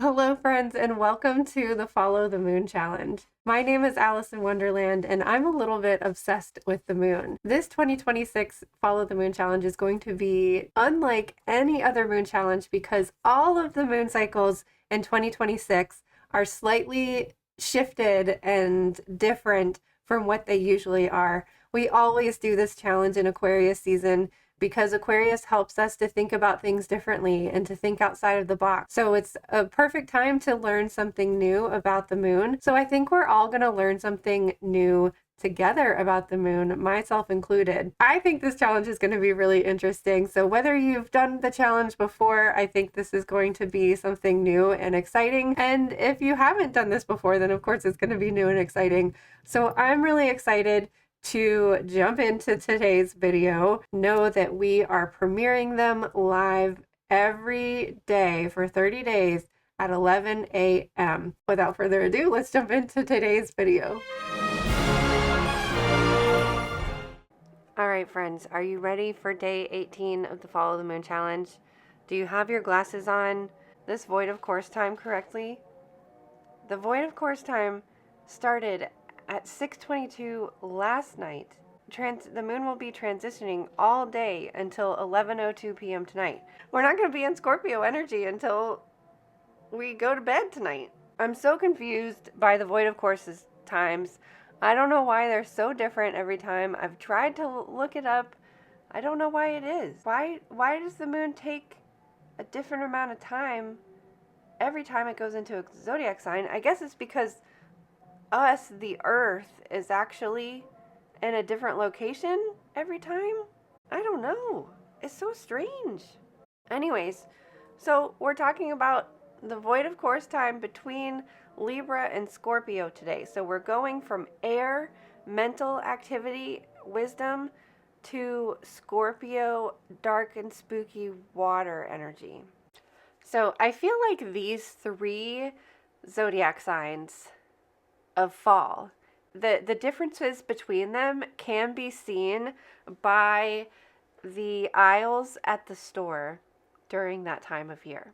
Hello, friends, and welcome to the Follow the Moon Challenge. My name is Alice in Wonderland, and I'm a little bit obsessed with the moon. This 2026 Follow the Moon Challenge is going to be unlike any other moon challenge because all of the moon cycles in 2026 are slightly shifted and different from what they usually are. We always do this challenge in Aquarius season because Aquarius helps us to think about things differently and to think outside of the box. So it's a perfect time to learn something new about the moon. So I think we're all going to learn something new together about the moon, myself included. I think this challenge is going to be really interesting. So whether you've done the challenge before, I think this is going to be something new and exciting. And if you haven't done this before, then of course it's going to be new and exciting. So I'm really excited to jump into today's video. Know that we are premiering them live every day for 30 days at 11 a.m. Without further ado, let's jump into today's video. All right, friends, are you ready for day 18 of the Follow the Moon Challenge? Do you have your glasses on? This void of course time correctly? The void of course time started at 6:22 last night. The moon will be transitioning all day until 11:02 p.m. tonight. We're not going to be in Scorpio energy until we go to bed tonight. I'm so confused by the void of courses times. I don't know why they're so different every time. I've tried to look it up. I don't know why it is. Why does the moon take a different amount of time every time it goes into a zodiac sign? I guess it's because the Earth, is actually in a different location every time? I don't know. It's so strange. Anyways, so we're talking about the void of course time between Libra and Scorpio today. So we're going from air, mental activity, wisdom, to Scorpio, dark and spooky water energy. So I feel like these three zodiac signs of fall, the differences between them can be seen by the aisles at the store during that time of year.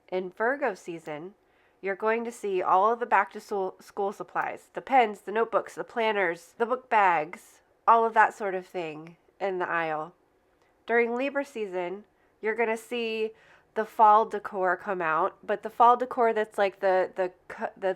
In Virgo season, you're going to see all of the back to school supplies, the pens, the notebooks, the planners, the book bags, all of that sort of thing in the aisle. During Libra season, you're going to see the fall decor come out, but the fall decor that's like the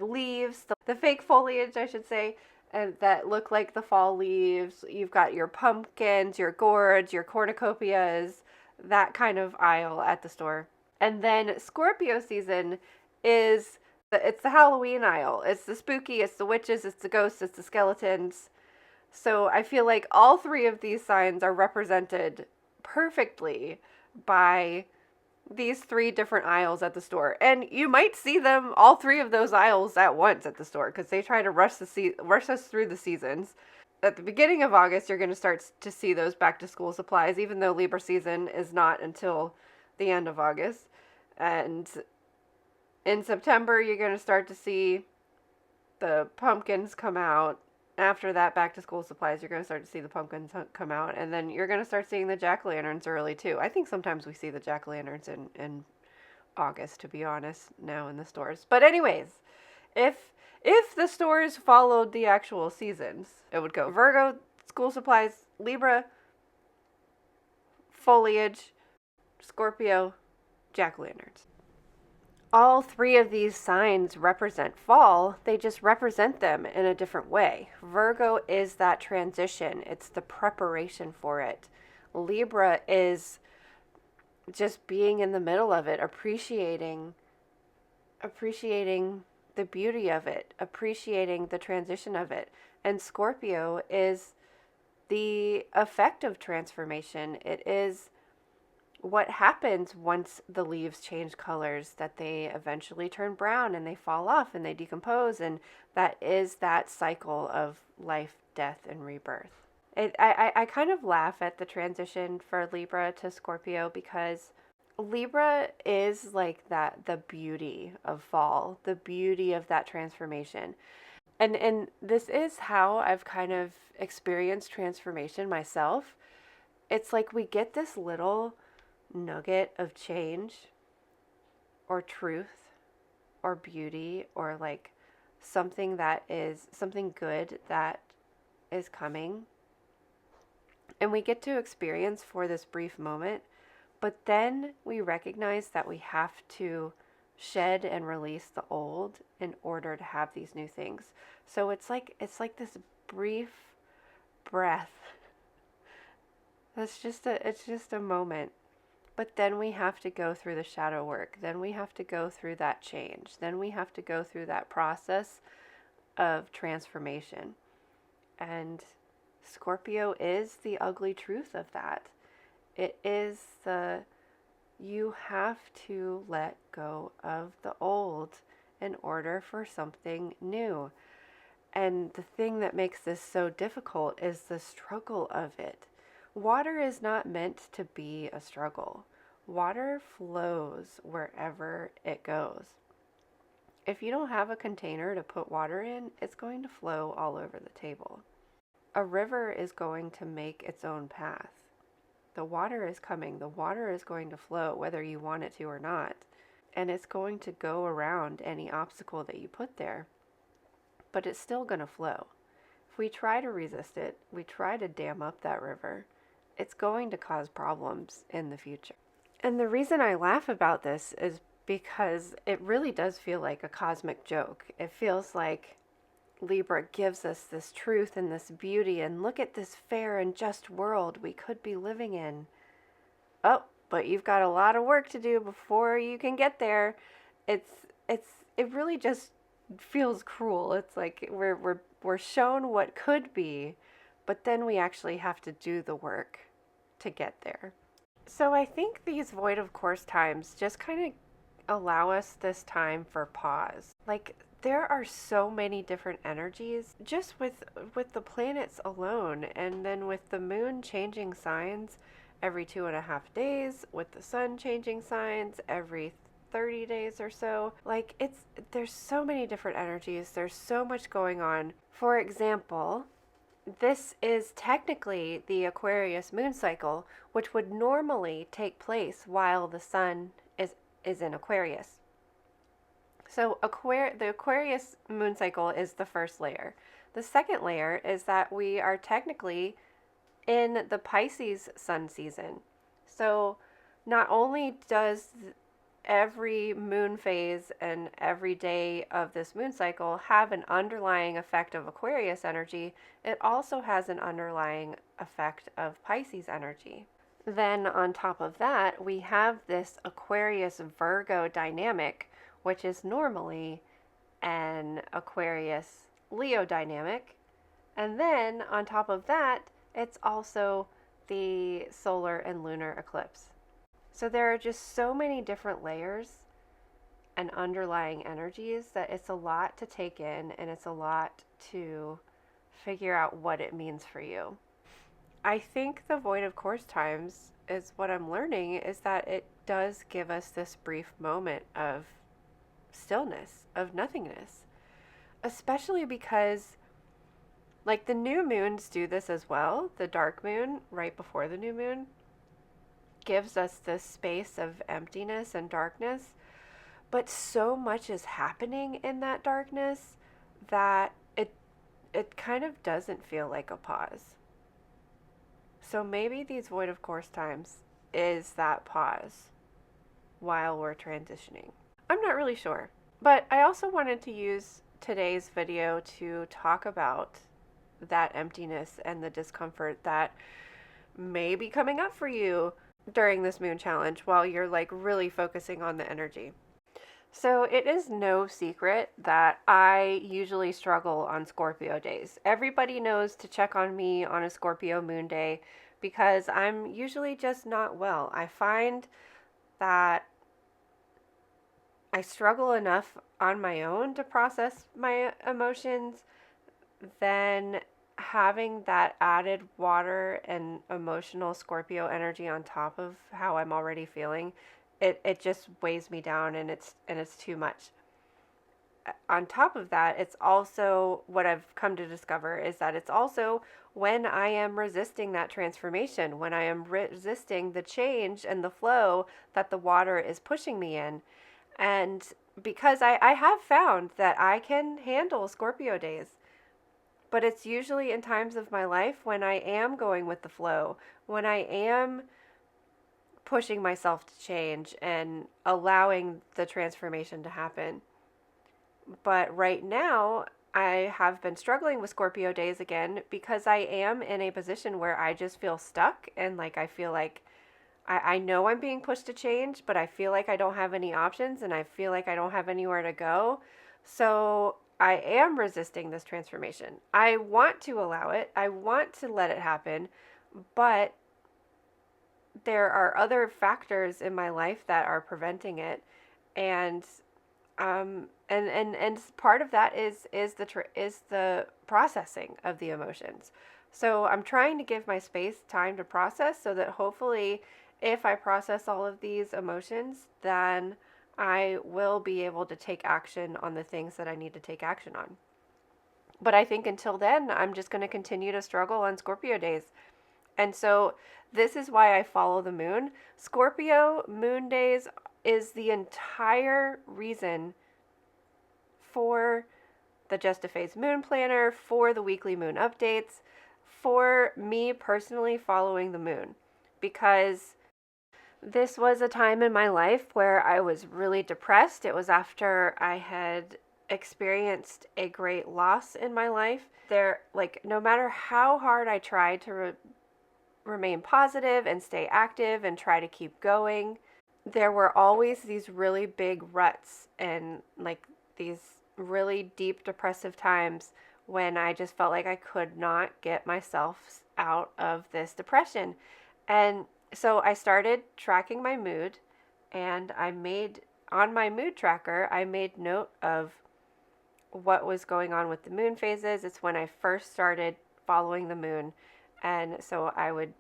leaves, the fake foliage, I should say, and that look like the fall leaves. You've got your pumpkins, your gourds, your cornucopias, that kind of aisle at the store. And then Scorpio season it's the Halloween aisle. It's the spooky, it's the witches, it's the ghosts, it's the skeletons. So I feel like all three of these signs are represented perfectly by these three different aisles at the store. And you might see them, all three of those aisles, at once at the store because they try to rush us through the seasons. At the beginning of August, you're going to start to see those back to school supplies, even though Libra season is not until the end of August. And in September, you're going to start to see the pumpkins come out. After that, back to school supplies, you're going to start to see the pumpkins come out. And then you're going to start seeing the jack-o'-lanterns early, too. I think sometimes we see the jack-o'-lanterns in August, to be honest, now in the stores. But anyways, if the stores followed the actual seasons, it would go Virgo, school supplies, Libra, foliage, Scorpio, jack-o'-lanterns. All three of these signs represent fall, they just represent them in a different way. Virgo is that transition, it's the preparation for it. Libra is just being in the middle of it, appreciating the beauty of it, appreciating the transition of it. And Scorpio is the effect of transformation. It is what happens once the leaves change colors, that they eventually turn brown and they fall off and they decompose, and that is that cycle of life, death, and rebirth. I kind of laugh at the transition for Libra to Scorpio because Libra is like that, the beauty of fall, the beauty of that transformation. And this is how I've kind of experienced transformation myself. It's like we get this little nugget of change or truth or beauty or like something that is something good that is coming. And we get to experience for this brief moment, but then we recognize that we have to shed and release the old in order to have these new things. So it's like this brief breath. It's just a moment. But then we have to go through the shadow work. Then we have to go through that change. Then we have to go through that process of transformation. And Scorpio is the ugly truth of that. It is you have to let go of the old in order for something new. And the thing that makes this so difficult is the struggle of it. Water is not meant to be a struggle. Water flows wherever it goes. If you don't have a container to put water in, it's going to flow all over the table. A river is going to make its own path. The water is coming. The water is going to flow whether you want it to or not. And it's going to go around any obstacle that you put there. But it's still going to flow. If we try to resist it, we try to dam up that river, it's going to cause problems in the future. And the reason I laugh about this is because it really does feel like a cosmic joke. It feels like Libra gives us this truth and this beauty, and look at this fair and just world we could be living in. Oh, but you've got a lot of work to do before you can get there. It really just feels cruel. It's like we're shown what could be, but then we actually have to do the work to get there. So I think these void of course times just kind of allow us this time for pause. Like, there are so many different energies just with the planets alone, and then with the moon changing signs every 2.5 days, with the sun changing signs every 30 days or so. Like, there's so many different energies. There's so much going on. For example, this is technically the Aquarius moon cycle, which would normally take place while the sun is in Aquarius. So the Aquarius moon cycle is the first layer. The second layer is that we are technically in the Pisces sun season. So not only does every moon phase and every day of this moon cycle have an underlying effect of Aquarius energy, it also has an underlying effect of Pisces energy. Then on top of that, we have this Aquarius Virgo dynamic, which is normally an Aquarius Leo dynamic. And then on top of that, it's also the solar and lunar eclipse. So there are just so many different layers and underlying energies that it's a lot to take in, and it's a lot to figure out what it means for you. I think the void of course times is what I'm learning is that it does give us this brief moment of stillness, of nothingness, especially because like the new moons do this as well. The dark moon right before the new moon gives us this space of emptiness and darkness, but so much is happening in that darkness that it kind of doesn't feel like a pause. So maybe these void of course times is that pause while we're transitioning. I'm not really sure, but I also wanted to use today's video to talk about that emptiness and the discomfort that may be coming up for you during this moon challenge while you're like really focusing on the energy. So it is no secret that I usually struggle on Scorpio days. Everybody knows to check on me on a Scorpio moon day because I'm usually just not well. I find that I struggle enough on my own to process my emotions, then having that added water and emotional Scorpio energy on top of how I'm already feeling, it just weighs me down, and it's too much. On top of that, it's also what I've come to discover is that it's also when I am resisting that transformation, when I am resisting the change and the flow that the water is pushing me in. And because I have found that I can handle Scorpio days, but it's usually in times of my life when I am going with the flow, when I am pushing myself to change and allowing the transformation to happen. But right now, I have been struggling with Scorpio days again because I am in a position where I just feel stuck and like I feel like I know I'm being pushed to change, but I feel like I don't have any options and I feel like I don't have anywhere to go. So I am resisting this transformation. I want to allow it, I want to let it happen, but there are other factors in my life that are preventing it. And and part of that is the processing of the emotions. So I'm trying to give my space time to process so that hopefully if I process all of these emotions, then I will be able to take action on the things that I need to take action on. But I think until then, I'm just going to continue to struggle on Scorpio days. And so this is why I follow the moon. Scorpio moon days is the entire reason for the Just a Phase Moon Planner, for the weekly moon updates, for me personally following the moon. Because this was a time in my life where I was really depressed. It was after I had experienced a great loss in my life. No matter how hard I tried to remain positive and stay active and try to keep going, there were always these really big ruts and like these really deep depressive times when I just felt like I could not get myself out of this depression. And so I started tracking my mood, and on my mood tracker, I made note of what was going on with the moon phases. It's when I first started following the moon. And so I would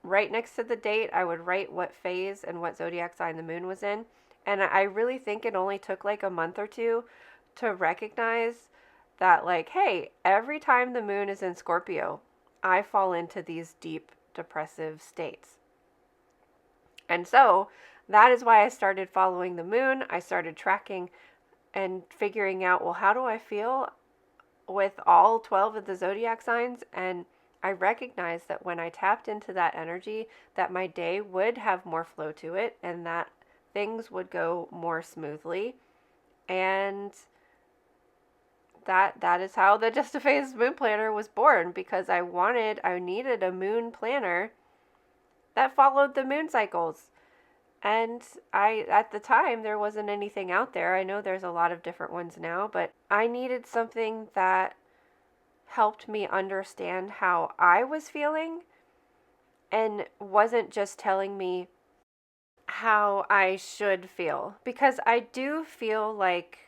right next to the date, I would write what phase and what zodiac sign the moon was in. And I really think it only took like a month or two to recognize that, like, hey, every time the moon is in Scorpio, I fall into these deep depressive states. And so that is why I started following the moon. I started tracking and figuring out, well, how do I feel with all 12 of the zodiac signs? And I recognized that when I tapped into that energy, that my day would have more flow to it and that things would go more smoothly. And that is how the Just a Phase Moon Planner was born, because I needed a moon planner that followed the moon cycles. And at the time, there wasn't anything out there. I know there's a lot of different ones now, but I needed something that helped me understand how I was feeling and wasn't just telling me how I should feel. Because I do feel like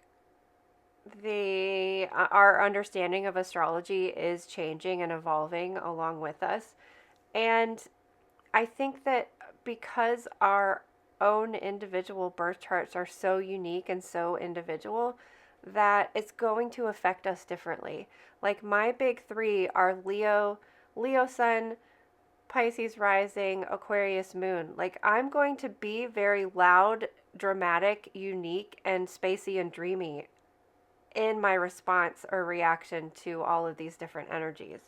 our understanding of astrology is changing and evolving along with us. And I think that because our own individual birth charts are so unique and so individual, that it's going to affect us differently. Like my big three are Leo sun, Pisces rising, Aquarius moon. Like I'm going to be very loud, dramatic, unique, and spacey and dreamy in my response or reaction to all of these different energies.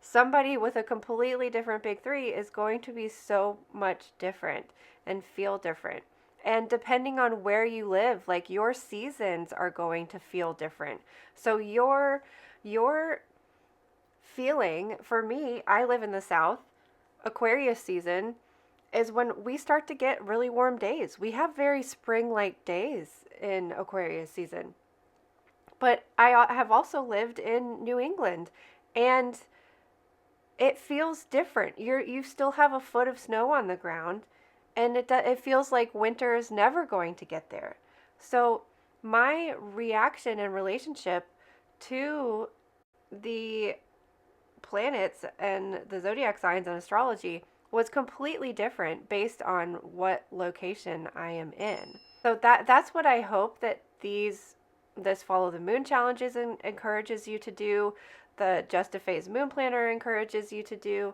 Somebody with a completely different big three is going to be so much different and feel different. And depending on where you live, like your seasons are going to feel different. So your feeling, for me, I live in the South. Aquarius season is when we start to get really warm days. We have very spring-like days in Aquarius season. But I have also lived in New England, and it feels different. You still have a foot of snow on the ground, and it feels like winter is never going to get there. So my reaction and relationship to the planets and the zodiac signs and astrology was completely different based on what location I am in. So that's what I hope that this Follow the Moon challenges encourages you to do, the Just a Phase Moon Planner encourages you to do,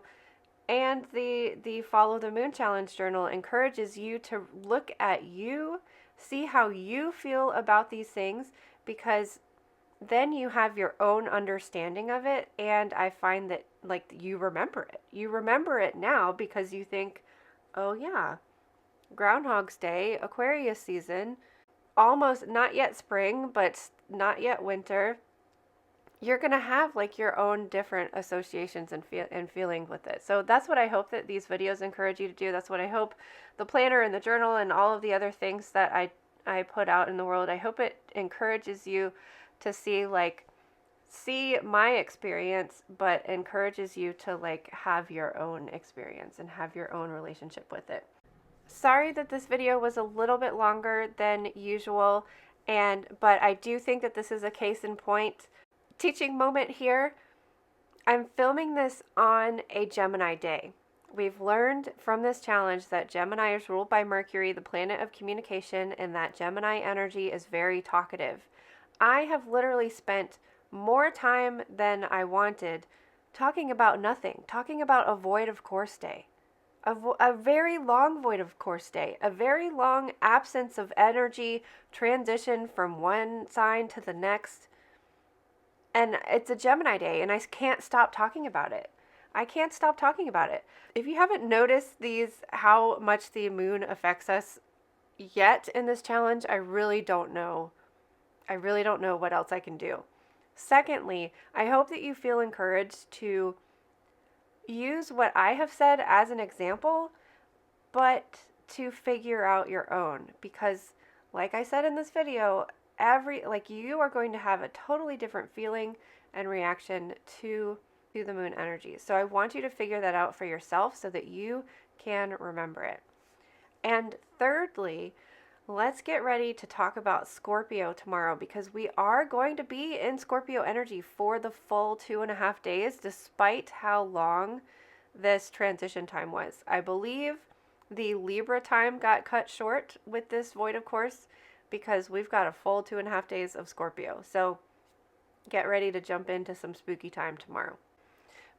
and the Follow the Moon Challenge journal encourages you to look at you See how you feel about these things, because then you have your own understanding of it. And I find that, like, you remember it. You remember it now because you think, oh, yeah, Groundhog's Day, Aquarius season, almost not yet spring, but not yet winter. You're going to have like your own different associations and feeling with it. So that's what I hope that these videos encourage you to do. That's what I hope the planner and the journal and all of the other things that I put out in the world, I hope it encourages you to see my experience, but encourages you to like have your own experience and have your own relationship with it. Sorry that this video was a little bit longer than usual, but I do think that this is a case in point teaching moment here. I'm filming this on a Gemini day. We've learned from this challenge that Gemini is ruled by Mercury, the planet of communication, and that Gemini energy is very talkative. I have literally spent more time than I wanted talking about nothing, talking about a void of course day. A very long void of course day, a very long absence of energy, transition from one sign to the next. And it's a Gemini day, and I can't stop talking about it. I can't stop talking about it. If you haven't noticed how much the moon affects us yet in this challenge, I really don't know. I really don't know what else I can do. Secondly, I hope that you feel encouraged to use what I have said as an example, but to figure out your own. Because, like I said in this video, you are going to have a totally different feeling and reaction to the moon energy. So I want you to figure that out for yourself so that you can remember it. And thirdly, let's get ready to talk about Scorpio tomorrow, because we are going to be in Scorpio energy for the full 2.5 days, despite how long this transition time was. I believe the Libra time got cut short with this void of course, because we've got a full 2.5 days of Scorpio. So get ready to jump into some spooky time tomorrow.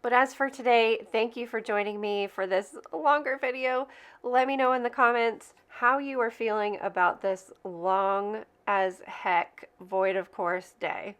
But as for today, thank you for joining me for this longer video. Let me know in the comments how you are feeling about this long as heck void of course day.